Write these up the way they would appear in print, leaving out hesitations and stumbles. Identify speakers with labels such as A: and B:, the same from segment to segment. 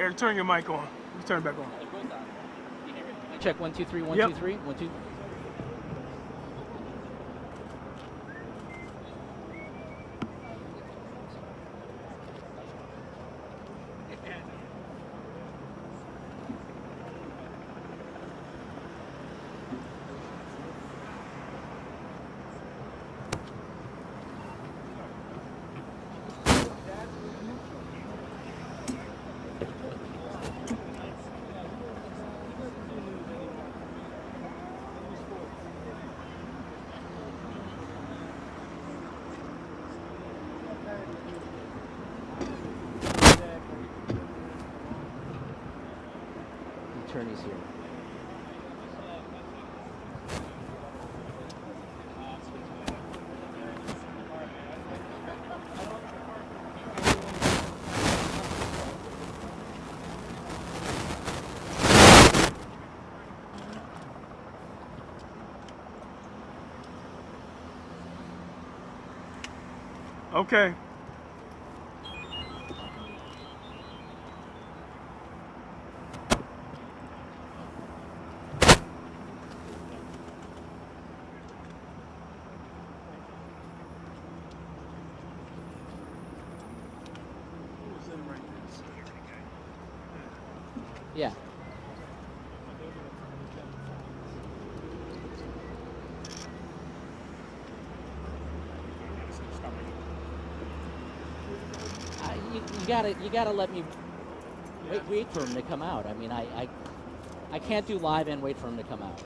A: Eric, turn your mic on. You turn it back on.
B: Check 1 2 3 1
A: Yep.
B: 2 3 1 2. Attorneys here.
A: Okay.
B: Yeah. You gotta let me wait for him to come out. I mean, I can't do live and wait for him to come out.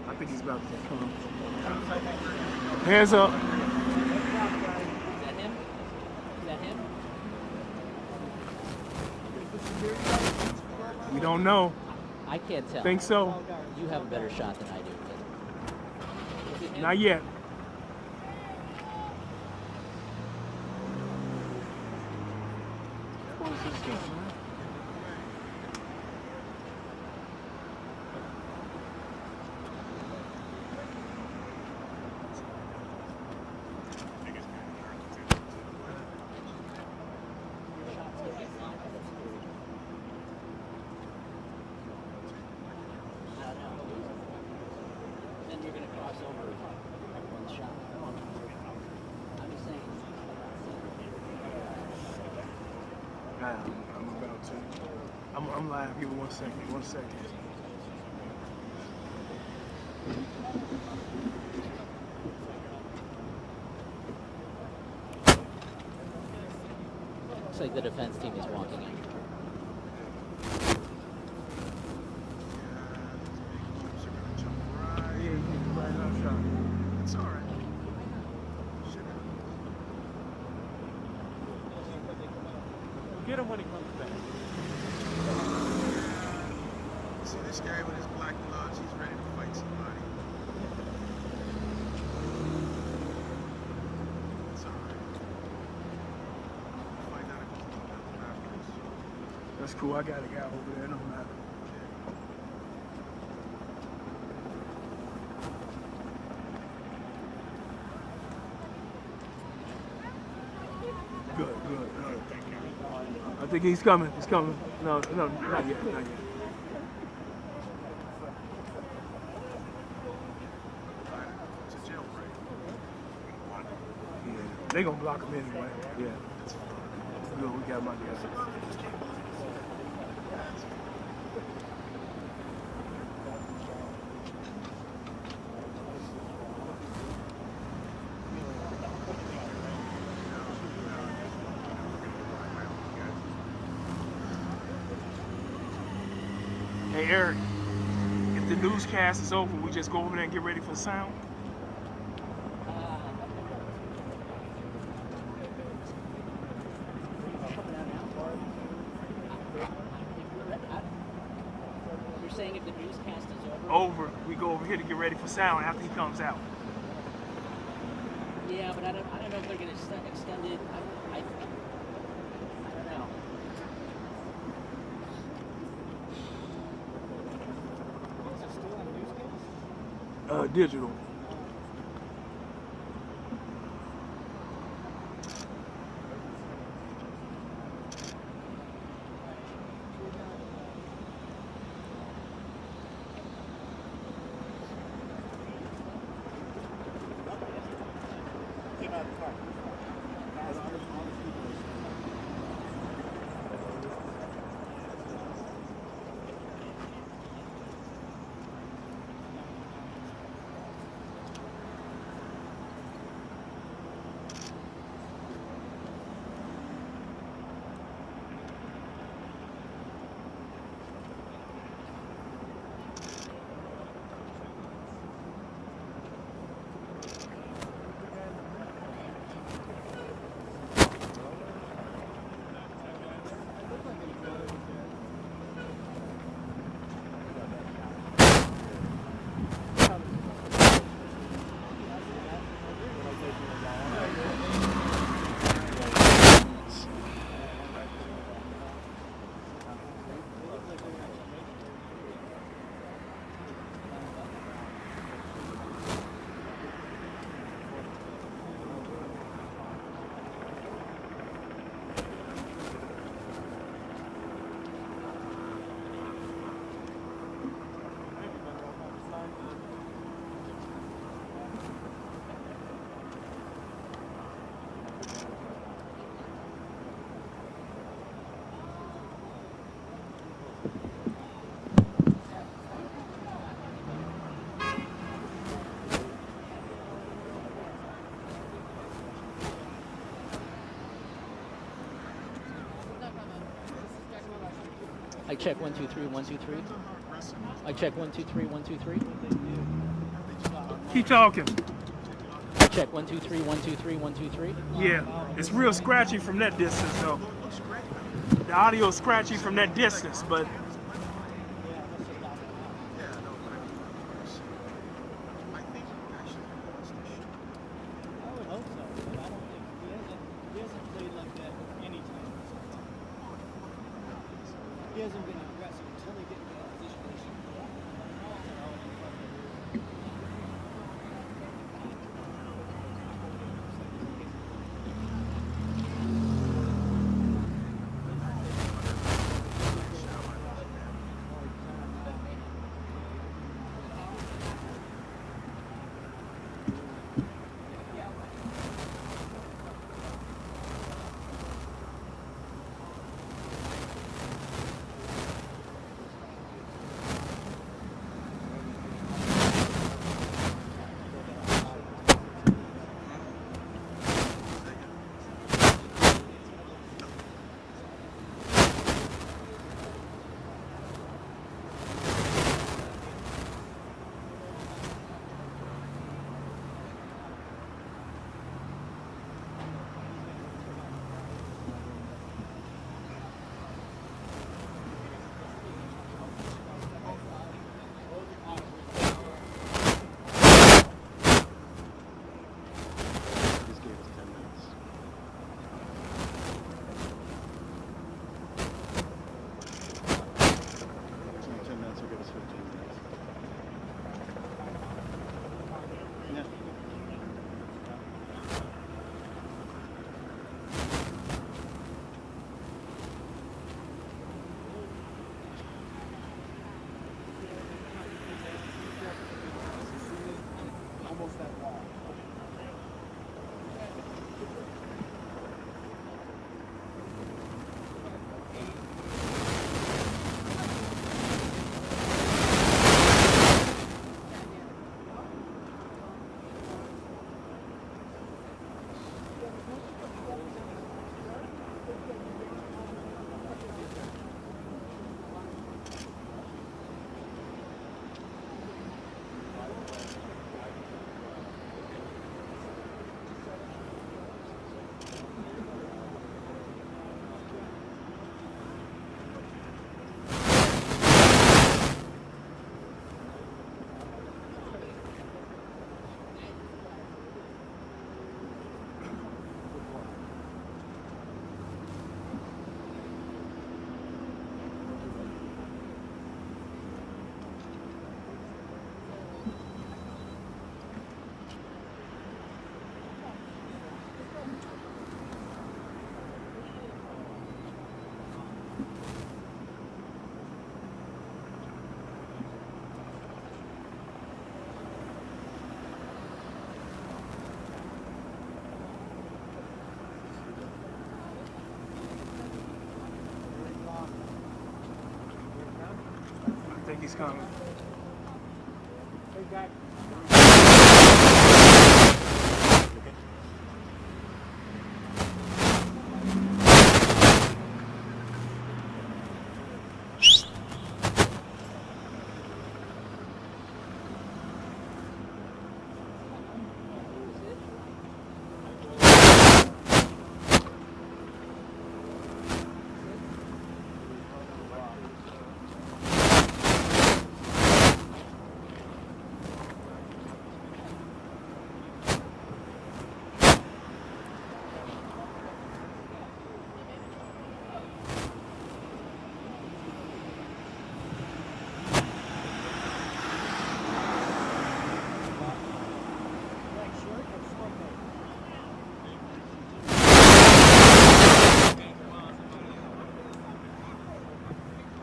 A: I think he's about to come. Hands up.
B: Is that him? Is that him?
A: We don't know.
B: I can't tell.
A: Think so?
B: You have a better shot than I do. Is it him?
A: Not yet. What is this game, man?
B: Then you're going to cross over one shot. I'm just saying.
A: I'm about to. I'm live. Give me 1 second. 1 second.
B: Looks like the defense team is walking in.
A: It's all right. Get him when he comes back.
C: See this guy with his black gloves, he's ready to fight somebody. It's all right. We'll find out if he's looking at them afterwards.
A: That's cool. I got a guy over there. No matter. Good. I think he's coming. He's coming. No, not yet. Not yet.
C: It's a jailbreak.
A: Yeah. They gonna block him anyway. Yeah. Good. We got my guy. Hey Eric, if the newscast is over, we just go over there and get ready for the sound?
B: You're saying if the newscast is
A: Over, we go over here to get ready for sound after he comes out.
B: Yeah, but I don't know if they're going to extend it.
A: digital.
B: I check 1 2 3 1 2 3. I check 1 2 3 1 2 3.
A: Keep talking.
B: I check 1 2 3 1 2 3 1 2 3.
A: Yeah, it's real scratchy from that distance though. The audio is scratchy from that distance, but
D: He hasn't been aggressive until they get into that position.
A: think he's coming.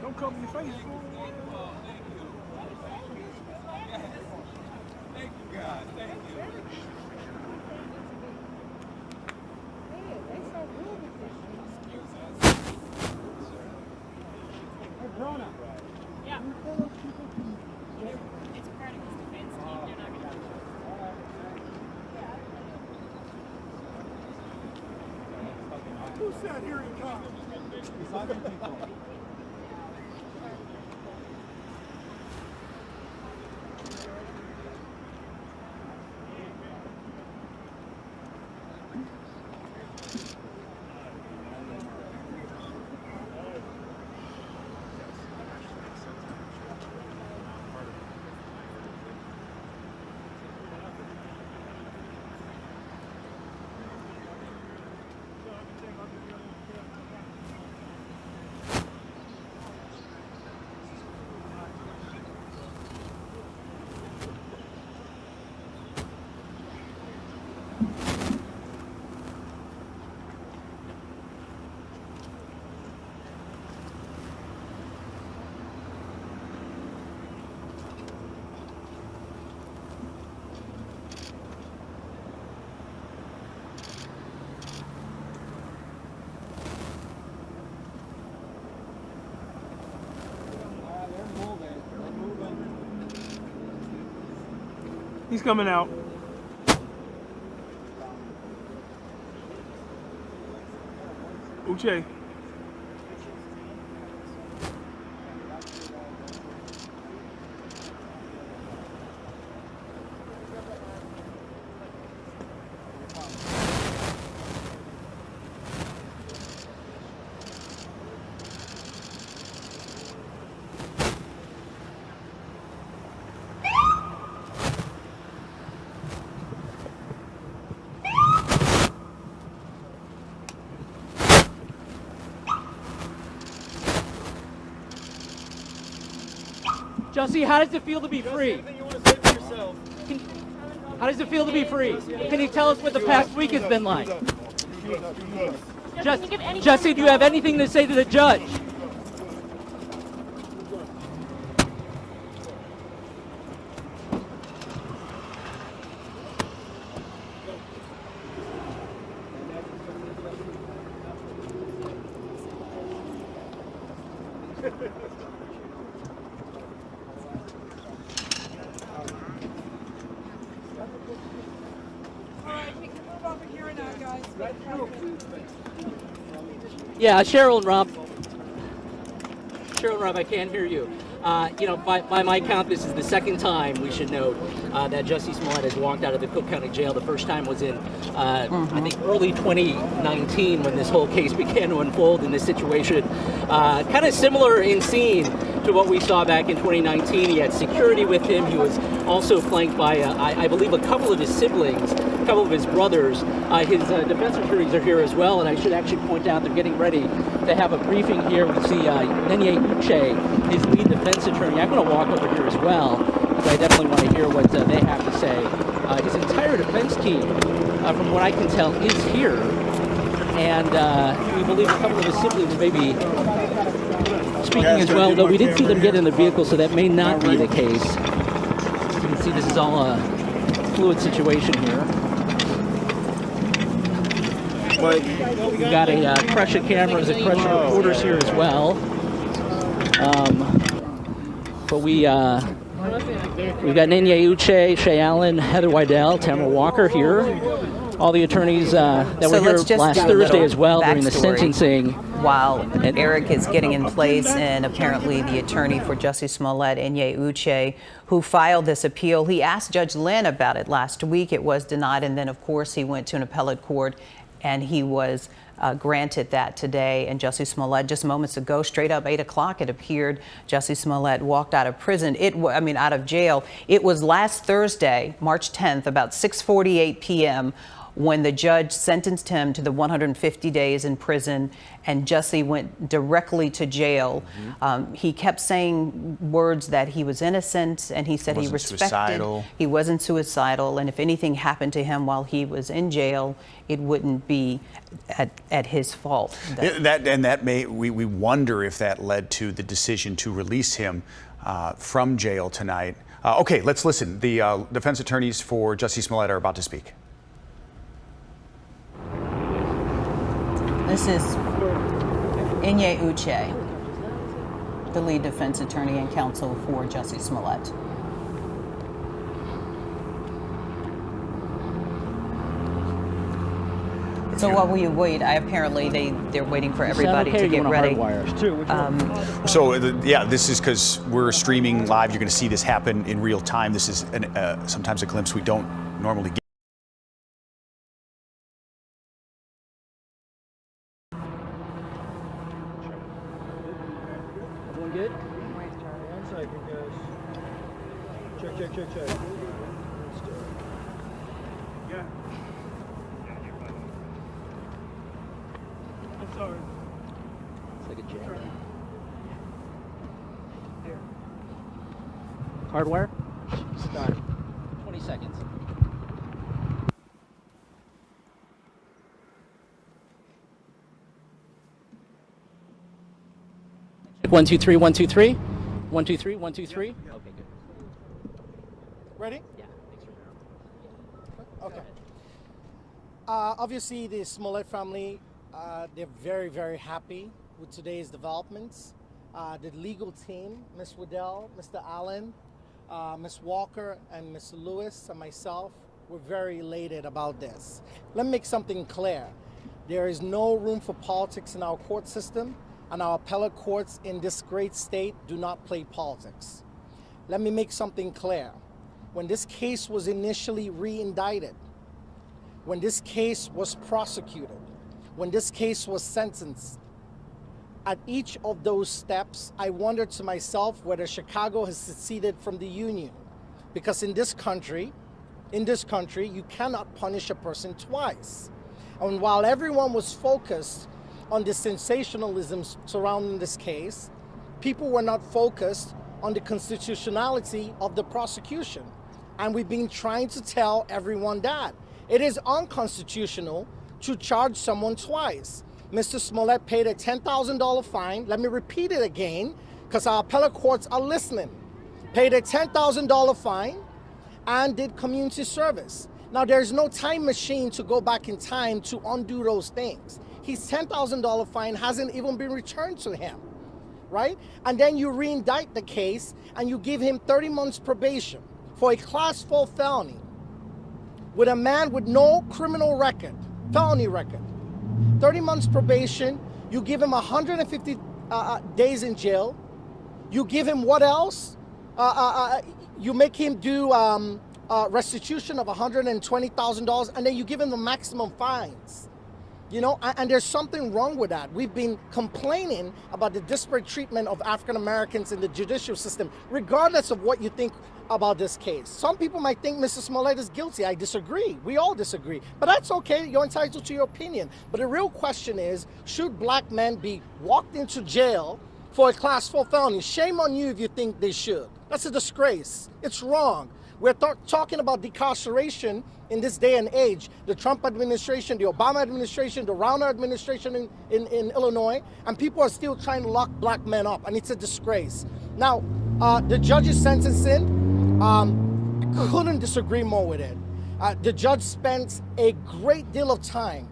A: Don't cover your face.
C: Thank you, God. Thank you.
E: Yeah. It's part of his defense team. They're not going to.
A: Who said here he comes? He's coming out. Uche.
B: Jussie, how does it feel to be free?
D: Anything you want to say for yourself?
B: How does it feel to be free? Can you tell us what the past week has been like? Jussie, do you have anything to say to the judge? Yeah, Cheryl and Rob. Cheryl and Rob, I can't hear you. By my count, this is the second time, we should note, that Jussie Smollett has walked out of the Cook County Jail. The first time was in, I think, early 2019 when this whole case began to unfold in this situation. Kind of similar in scene to what we saw back in 2019. He had security with him. He was also flanked by, I believe, a couple of his siblings, a couple of his brothers. His defense attorneys are here as well, and I should actually point out they're getting ready to have a briefing here. We see Nenye Uche, his lead defense attorney. I'm going to walk over here as well, because I definitely want to hear what they have to say. His entire defense team, from what I can tell, is here, and we believe a couple of his siblings may be speaking as well, though we did see them get in the vehicle, so that may not be the case. As you can see, this is all a fluid situation here. We've got a crush of cameras, a crush of reporters here as well. But we've got Nene Uche, Shay Allen, Heather Wydell, Tamara Walker here. All the attorneys that were here last Thursday as well during the sentencing.
F: While Eric is getting in place, and apparently the attorney for Jussie Smollett, Nene Uche, who filed this appeal, he asked Judge Lynn about it last week. It was denied, and then of course he went to an appellate court and he was granted that today. And Jussie Smollett, just moments ago, straight up 8 o'clock, it appeared, Jussie Smollett walked out of prison. Out of jail. It was last Thursday, March 10th, about 6:48 p.m. when the judge sentenced him to the 150 days in prison, and Jussie went directly to jail. He kept saying words that he was innocent, and he said he respected. He wasn't suicidal, and if anything happened to him while he was in jail, it wouldn't be at his fault.
G: We wonder if that led to the decision to release him from jail tonight. Okay, let's listen. The defense attorneys for Jussie Smollett are about to speak.
F: This is Nene Uche, the lead defense attorney and counsel for Jussie Smollett. So while we wait, apparently they're waiting for everybody to get ready.
G: This is because we're streaming live. You're going to see this happen in real time. This is sometimes a glimpse we don't normally get.
D: Good? 1 second, guys. Check.
A: Yeah. I'm sorry.
B: It's like a jail. Hardwire? Start. 20 seconds. One, two, three, 1, 2, 3. 1, 2, 3, 1, 2, 3. Okay, good.
D: Ready?
B: Yeah, thanks for
D: Okay. Obviously, the Smollett family, they're very, very happy with today's developments. The legal team, Ms. Waddell, Mr. Allen, Ms. Walker, and Mr. Lewis, and myself, we're very elated about this. Let me make something clear. There is no room for politics in our court system, and our appellate courts in this great state do not play politics. Let me make something clear. When this case was initially re-indicted, when this case was prosecuted, when this case was sentenced, at each of those steps, I wondered to myself whether Chicago has seceded from the Union. Because in this country, you cannot punish a person twice. And while everyone was focused on the sensationalism surrounding this case, people were not focused on the constitutionality of the prosecution. And we've been trying to tell everyone that. It is unconstitutional to charge someone twice. Mr. Smollett paid a $10,000 fine. Let me repeat it again, because our appellate courts are listening. Paid a $10,000 fine and did community service. Now, there's no time machine to go back in time to undo those things. His $10,000 fine hasn't even been returned to him, right? And then you re-indict the case and you give him 30 months probation for a class 4 felony with a man with no criminal record, felony record. 30 months probation, you give him 150 days in jail. You give him what else? You make him do restitution of $120,000, and then you give him the maximum fines. You know, and there's something wrong with that. We've been complaining about the disparate treatment of African Americans in the judicial system, regardless of what you think about this case. Some people might think Mr. Smollett is guilty. I disagree. We all disagree. But that's okay. You're entitled to your opinion. But the real question is, should black men be walked into jail for a class 4 felony? Shame on you if you think they should. That's a disgrace. It's wrong. We're talking about decarceration in this day and age. The Trump administration, the Obama administration, the Rauner administration in Illinois, and people are still trying to lock black men up, and it's a disgrace. Now, the judge's sentencing, couldn't disagree more with it. The judge spent a great deal of time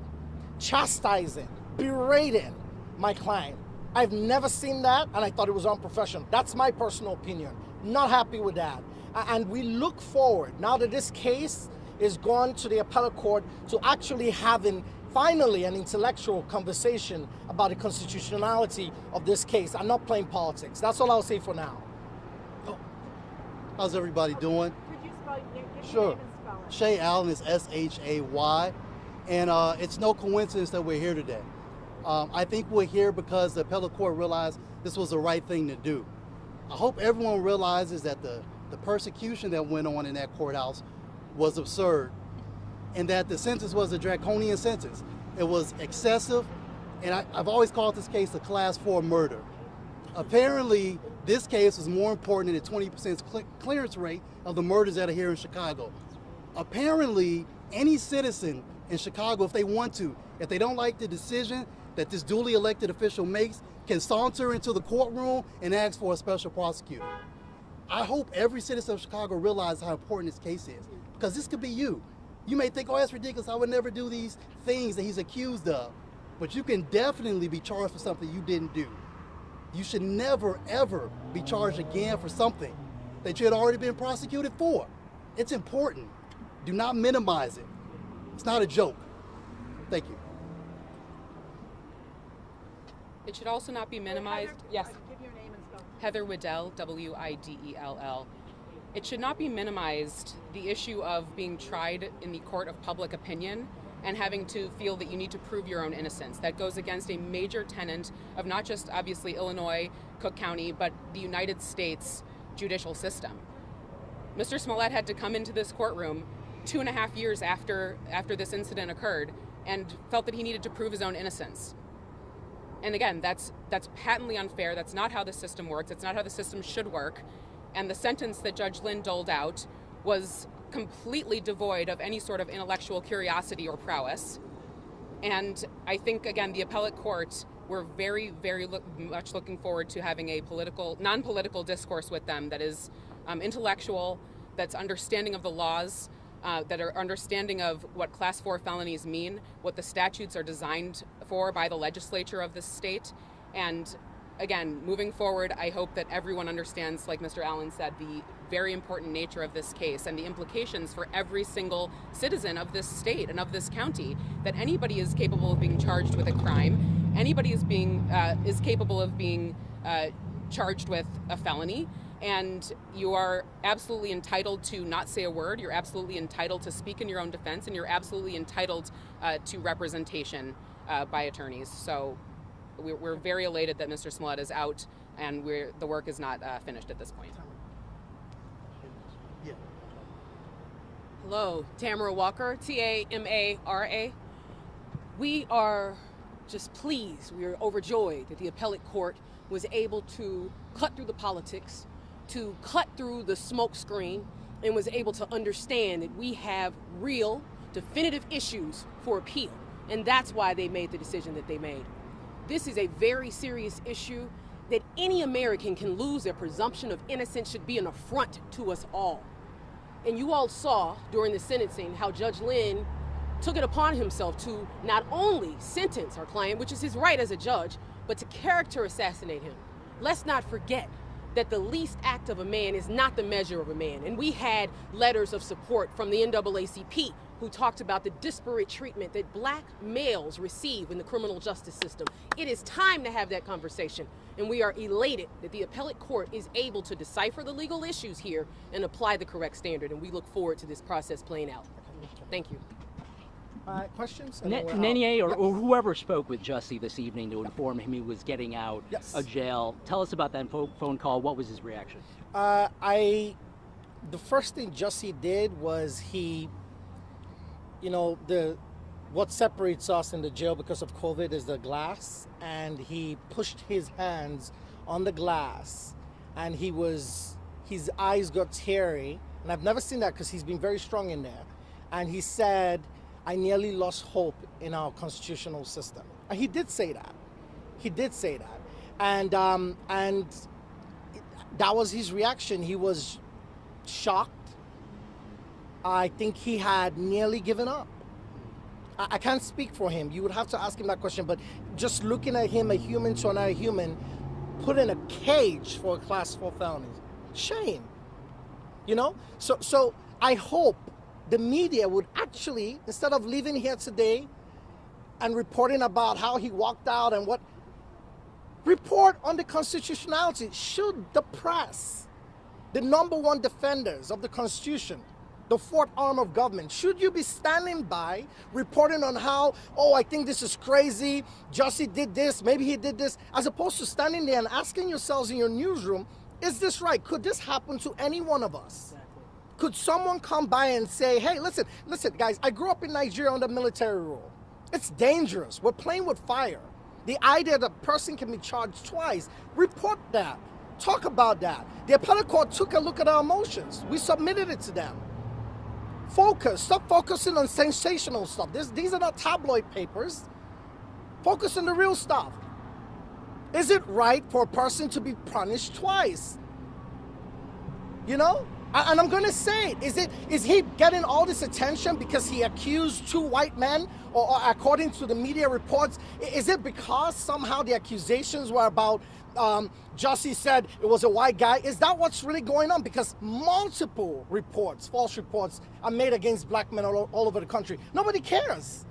D: chastising, berating my client. I've never seen that, and I thought it was unprofessional. That's my personal opinion. Not happy with that. And we look forward, now that this case is gone to the appellate court, to actually having finally an intellectual conversation about the constitutionality of this case and not playing politics. That's all I'll say for now.
H: How's everybody doing?
E: Could you spell give your
H: Sure.
E: name and spell it?
H: Shay Allen is S-H-A-Y, and it's no coincidence that we're here today. I think we're here because the appellate court realized this was the right thing to do. I hope everyone realizes that the persecution that went on in that courthouse was absurd, and that the sentence was a draconian sentence. It was excessive, and I've always called this case a class 4 murder. Apparently, this case was more important than the 20% clearance rate of the murders that are here in Chicago. Apparently, any citizen in Chicago, if they want to, if they don't like the decision that this duly elected official makes, can saunter into the courtroom and ask for a special prosecutor. I hope every citizen of Chicago realizes how important this case is, because this could be you. You may think, oh, that's ridiculous, I would never do these things that he's accused of. But you can definitely be charged for something you didn't do. You should never, ever be charged again for something that you had already been prosecuted for. It's important. Do not minimize it. It's not a joke. Thank you.
I: It should also not be minimized. Yes.
E: Give your name and spell it.
I: Heather Widell, W-I-D-E-L-L. It should not be minimized, the issue of being tried in the court of public opinion and having to feel that you need to prove your own innocence. That goes against a major tenet of not just obviously Illinois, Cook County, but the United States judicial system. Mr. Smollett had to come into this courtroom 2.5 years after this incident occurred and felt that he needed to prove his own innocence. And again, that's patently unfair. That's not how the system works. That's not how the system should work. And the sentence that Judge Lynn doled out was completely devoid of any sort of intellectual curiosity or prowess. And I think, again, the appellate court, we're very, very much looking forward to having a non-political discourse with them that is intellectual, that's understanding of the laws, that are understanding of what Class 4 felonies mean, what the statutes are designed for by the legislature of this state. And again, moving forward, I hope that everyone understands, like Mr. Allen said, the very important nature of this case and the implications for every single citizen of this state and of this county, that anybody is capable of being charged with a crime, anybody is capable of being charged with a felony, and you are absolutely entitled to not say a word, you're absolutely entitled to speak in your own defense, and you're absolutely entitled to representation by attorneys. So we're very elated that Mr. Smollett is out, and the work is not finished at this point.
H: Yeah.
J: Hello, Tamara Walker, T-A-M-A-R-A. We are just pleased, we are overjoyed that the appellate court was able to cut through the politics, to cut through the smoke screen, and was able to understand that we have real, definitive issues for appeal. And that's why they made the decision that they made. This is a very serious issue that any American can lose their presumption of innocence should be an affront to us all. And you all saw during the sentencing how Judge Lynn took it upon himself to not only sentence our client, which is his right as a judge, but to character assassinate him. Let's not forget that the least act of a man is not the measure of a man. And we had letters of support from the NAACP who talked about the disparate treatment that black males receive in the criminal justice system. It is time to have that conversation. And we are elated that the appellate court is able to decipher the legal issues here and apply the correct standard. And we look forward to this process playing out. Thank you.
D: Questions?
B: Nene or whoever spoke with Jussie this evening to inform him he was getting out of jail. Tell us about that phone call. What was his reaction?
D: The first thing Jussie did was he, what separates us in the jail because of COVID is the glass, and he pushed his hands on the glass, and his eyes got teary, and I've never seen that because he's been very strong in there, and he said, I nearly lost hope in our constitutional system. And he did say that. He did say that. And that was his reaction. He was shocked. I think he had nearly given up. I can't speak for him. You would have to ask him that question. But just looking at him, a human to another human, put in a cage for a class 4 felony, shame. You know? So I hope the media would actually, instead of leaving here today and reporting about how he walked out and what, report on the constitutionality. Should the press, the number one defenders of the Constitution, the fourth arm of government, should you be standing by reporting on how, oh, I think this is crazy, Jussie did this, maybe he did this, as opposed to standing there and asking yourselves in your newsroom, is this right? Could this happen to any one of us? Could someone come by and say, hey, listen, guys, I grew up in Nigeria under military rule. It's dangerous. We're playing with fire. The idea that a person can be charged twice, report that. Talk about that. The appellate court took a look at our motions. We submitted it to them. Focus. Stop focusing on sensational stuff. These are not tabloid papers. Focus on the real stuff. Is it right for a person to be punished twice? You know? And I'm going to say it. Is he getting all this attention because he accused 2 white men? Or according to the media reports, is it because somehow the accusations were about Jussie said it was a white guy? Is that what's really going on? Because multiple reports, false reports, are made against black men all over the country. Nobody cares.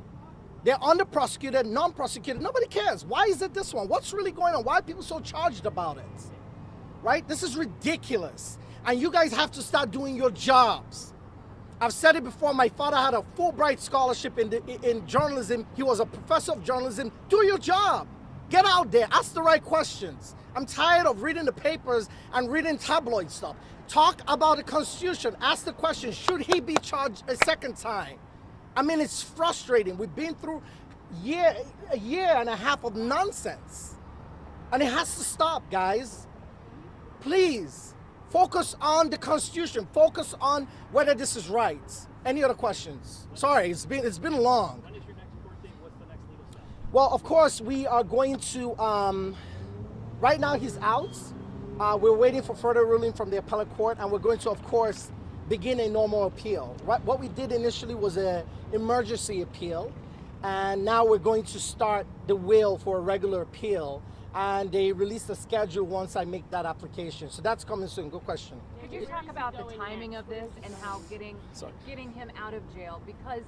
D: They're under-prosecuted, non-prosecuted. Nobody cares. Why is it this one? What's really going on? Why are people so charged about it? Right? This is ridiculous. And you guys have to start doing your jobs. I've said it before, my father had a Fulbright scholarship in journalism. He was a professor of journalism. Do your job. Get out there, ask the right questions. I'm tired of reading the papers and reading tabloid stuff. Talk about the Constitution, ask the question, should he be charged a second time? I mean, it's frustrating. We've been through a year and a half of nonsense. And it has to stop, guys. Please. Focus on the Constitution. Focus on whether this is right. Any other questions? Sorry, it's been long.
B: When is your next court date? What's the next legal step?
D: Well, of course, we are going to, right now he's out. We're waiting for further ruling from the appellate court, and we're going to, of course, begin a normal appeal. What we did initially was an emergency appeal, and now we're going to start the will for a regular appeal. And they release the schedule once I make that application. So that's coming soon. Good question.
E: Could you talk about the timing of this and how getting him out of jail, because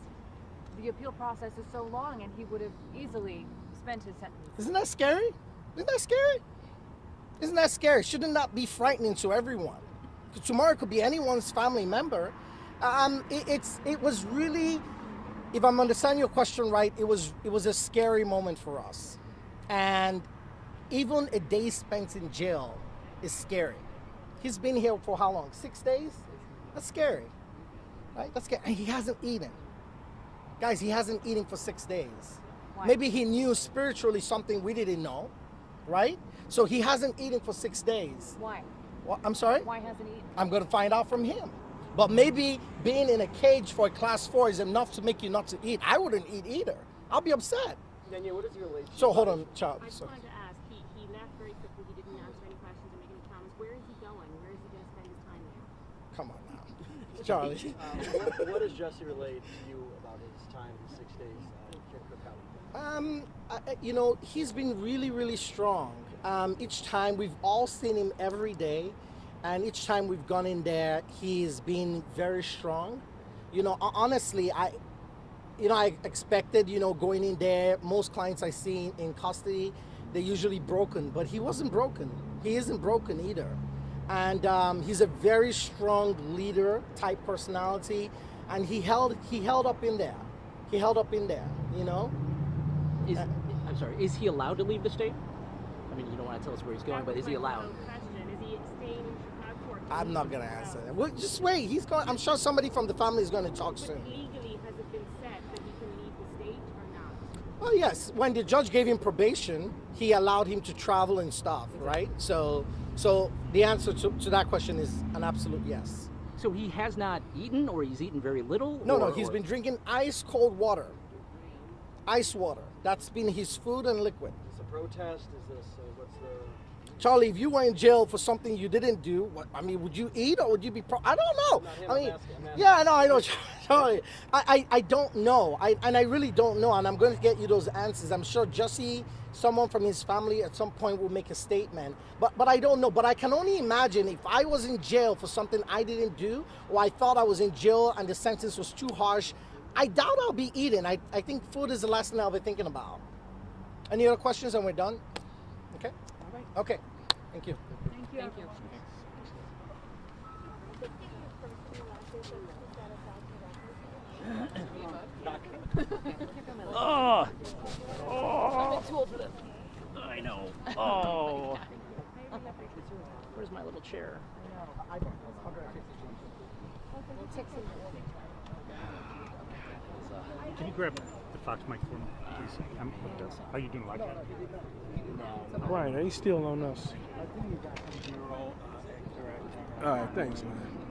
E: the appeal process is so long and he would have easily spent his sentence?
D: Isn't that scary? Isn't that scary? Isn't that scary? Shouldn't that be frightening to everyone? Tomorrow it could be anyone's family member. It was really, if I'm understanding your question right, it was a scary moment for us. And even a day spent in jail is scary. He's been here for how long? 6 days? That's scary, right? That's scary. And he hasn't eaten. Guys, he hasn't eaten for 6 days.
E: Why?
D: Maybe he knew spiritually something we didn't know, right? So he hasn't eaten for 6 days.
E: Why?
D: Well, I'm sorry?
E: Why hasn't he eaten?
D: I'm going to find out from him. But maybe being in a cage for a class 4 is enough to make you not to eat. I wouldn't eat either. I'll be upset.
K: Daniel, what is your relationship?
D: So hold on, Charles.
L: I just wanted to ask, he left very quickly, he didn't answer any questions or make any comments. Where is he going? Where is he going to spend his time there?
D: Come on now. Charlie.
K: What has Jussie relayed to you about his time, his 6 days in Cook County?
D: You know, he's been really, really strong. Each time, we've all seen him every day, and each time we've gone in there, he's been very strong. You know, honestly, I expected, going in there, most clients I see in custody, they're usually broken, but he wasn't broken. He isn't broken either. And he's a very strong leader type personality, and he held up in there. He held up in there,
B: I'm sorry, is he allowed to leave the state? I mean, you don't want to tell us where he's going, but is he allowed?
L: Is he staying in Chicago?
D: I'm not going to answer that. Well, just wait. I'm sure somebody from the family is going to talk soon.
L: Legally, has it been said that he can leave the state or not?
D: Well, yes. When the judge gave him probation, he allowed him to travel and stuff, right? So the answer to that question is an absolute yes.
B: So he has not eaten, or he's eaten very little?
D: No, he's been drinking ice cold water. Ice water. That's been his food and liquid.
K: Is this a protest? Is this, what's the...
D: Charlie, if you were in jail for something you didn't do, would you eat or would you be I don't know. Yeah, no, I know, Charlie. I don't know. I really don't know, and I'm going to get you those answers. I'm sure Jussie, someone from his family at some point will make a statement, but I don't know. But I can only imagine if I was in jail for something I didn't do, or I thought I was in jail and the sentence was too harsh, I doubt I'll be eating. I think food is the last thing I'll be thinking about. Any other questions and we're done? Okay? All right. Okay. Thank you.
E: Thank you.
I: Thank you.
B: Oh, I'm too old for this. I know. Oh, where's my little chair?
M: Can you grab the Fox mic for me, please? How you doing, like that?
A: Right, he's still on us. All right, thanks, man.